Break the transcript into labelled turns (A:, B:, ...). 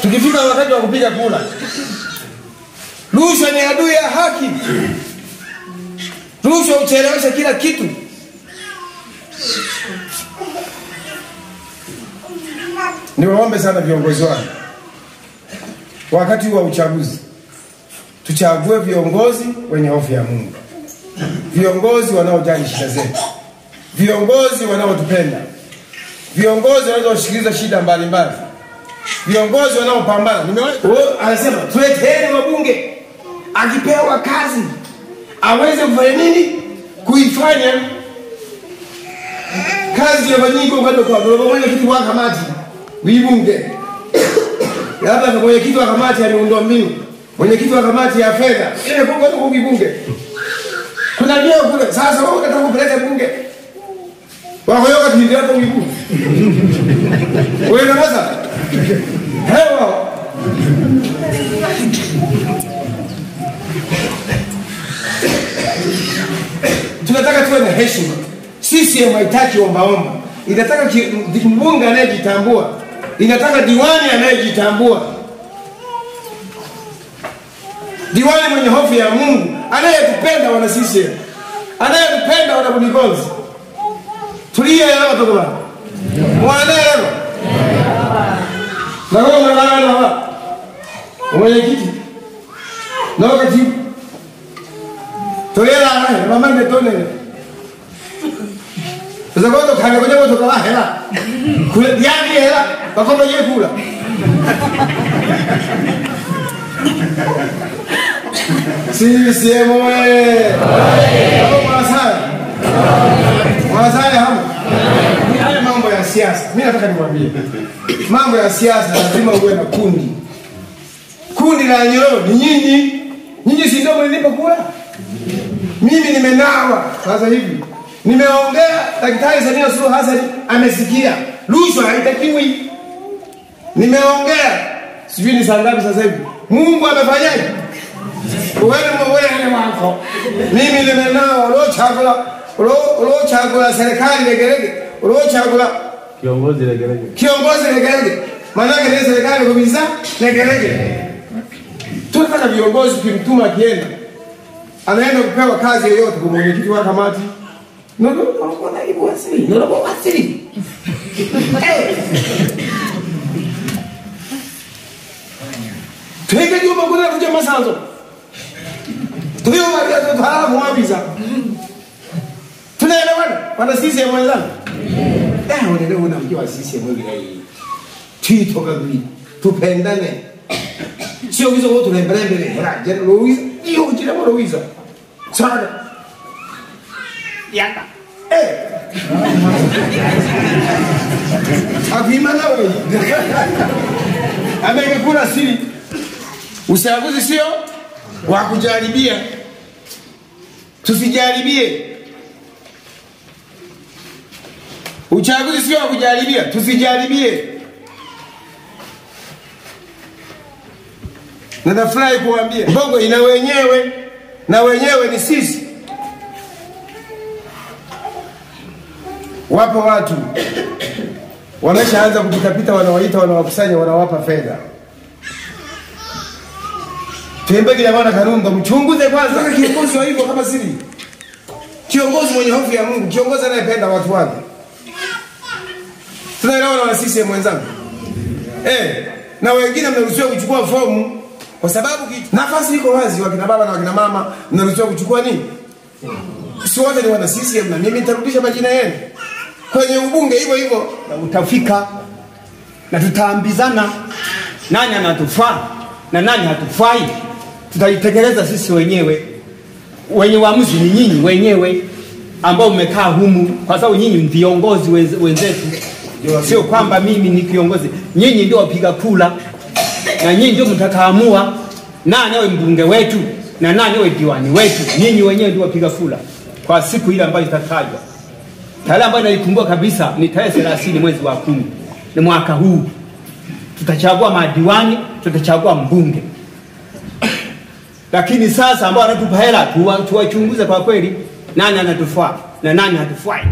A: Tukifika wakati wa kupiga kura, rushwa ni adui ya haki. Rushwa uchelewesha kila kitu. Niwaombe sana viongozi wangu, wakati wa uchaguzi tuchague viongozi wenye hofu ya Mungu, viongozi wanaojali shida zetu, viongozi wanaotupenda, viongozi wanaosikiliza shida mbalimbali, viongozi wanaopambana. Anasema tuleteni wabunge, akipewa kazi aweze kufanya nini? Kuifanya kazi ya manyingo kwa mwenye kitu wa kamati wibunge, labda mwenye kitu wa kamati ya miundombinu, mwenye kitu wa kamati ya fedha, ile bunge kwa wibunge. Kuna leo kule sasa wao wanataka kupeleka bunge. Wao yoka tuingia kwa wibunge. Wewe sasa hewa tunataka tuwe na heshima. Sisi haitaki omba. Inataka mbunge anayejitambua. Inataka diwani anayejitambua. Diwani mwenye hofu ya Mungu, anayetupenda wana sisi. Anayetupenda wana Budikonzi. Tulia leo watoto wangu. Mwaneleo. Na wewe unalala hapa. Mwenye kiti. Na wakati Tolela mama ndetone. Sasa kwa ndo kanga kwenye moto kama hela. Kule yani hela, bakoma yeye kula. Sisi moye. Mwasaya hapo. Haya mambo ya siasa. Mimi nataka niwaambie. Mambo ya siasa lazima uwe na kundi. Kundi la Nyororo ni nyinyi. Nyinyi si ndio mlinipa kula? Mimi nimenawa sasa hivi. Nimeongea, Daktari Samia Suluhu Hassan amesikia. Rushwa haitakiwi. Nimeongea. Sijui ni saa ngapi sasa hivi. Mungu amefanyaje? Wewe wako. Mimi nimenawa lo chakula serikali legelege. Lo chakula
B: kiongozi legelege.
A: Kiongozi legelege. Maana ni serikali kabisa legelege. Tunataka viongozi kimtuma kienda. Anaenda kupewa kazi yoyote kwa mwenyekiti wa kamati. Kuna ibu wasili. Wasili. Tuweke juu makuna kuja masanzo. Tuyo walia tutala muwabiza. Tunaelewana? Wana sisi ya mwenzangu. Unaelewa unamjua sisi ya mwenzangu. Tuitoka guli. Tupendane. Sio hizo wote tunaembelembele. Hela, jana Louisa. Iyo jina mwa Louisa. Sana. Yaka. Afimana wewe. Amekula siri. Uchaguzi sio wa kujaribia. Tusijaribie. Uchaguzi sio wa kujaribia, tusijaribie. Na nafurahi kuambia Bongo ina wenyewe na wenyewe ni sisi. Wapo watu wameshaanza kupita wanawaita, wanawakusanya, wanawapa fedha. Tembeki ya wana Karundo, mchunguze kwanza kiongozi wa hivyo kama siri. Kiongozi mwenye hofu ya Mungu, kiongozi anayependa watu wake. Tunaelewana na sisi mwenzangu. Na wengine mnaruhusiwa kuchukua fomu kwa sababu nafasi iko wazi, wakina baba na wakina mama mnaruhusiwa kuchukua nini? Si wote ni wana CCM, na mimi nitarudisha majina yenu kwenye ubunge hivyo hivyo,
C: na utafika na tutaambizana nani anatufaa na nani hatufai. Tutaitekeleza sisi wenyewe. Wenye waamuzi ni nyinyi wenyewe ambao mmekaa humu, kwa sababu nyinyi ni viongozi wenzetu. Sio kwamba mimi ni kiongozi. Nyinyi ndio wapiga kula na nyinyi ndio mtakaamua nani awe mbunge wetu na nani awe diwani wetu. Nyinyi wenyewe ndio wapiga kula kwa siku ile ambayo itatajwa. Tarehe ambayo naikumbuka kabisa ni tarehe 30 mwezi wa 10 ni mwaka huu. Tutachagua madiwani, tutachagua mbunge. Lakini sasa ambao wanatupa hela tuwachunguze kwa kweli nani anatufaa na nani hatufai.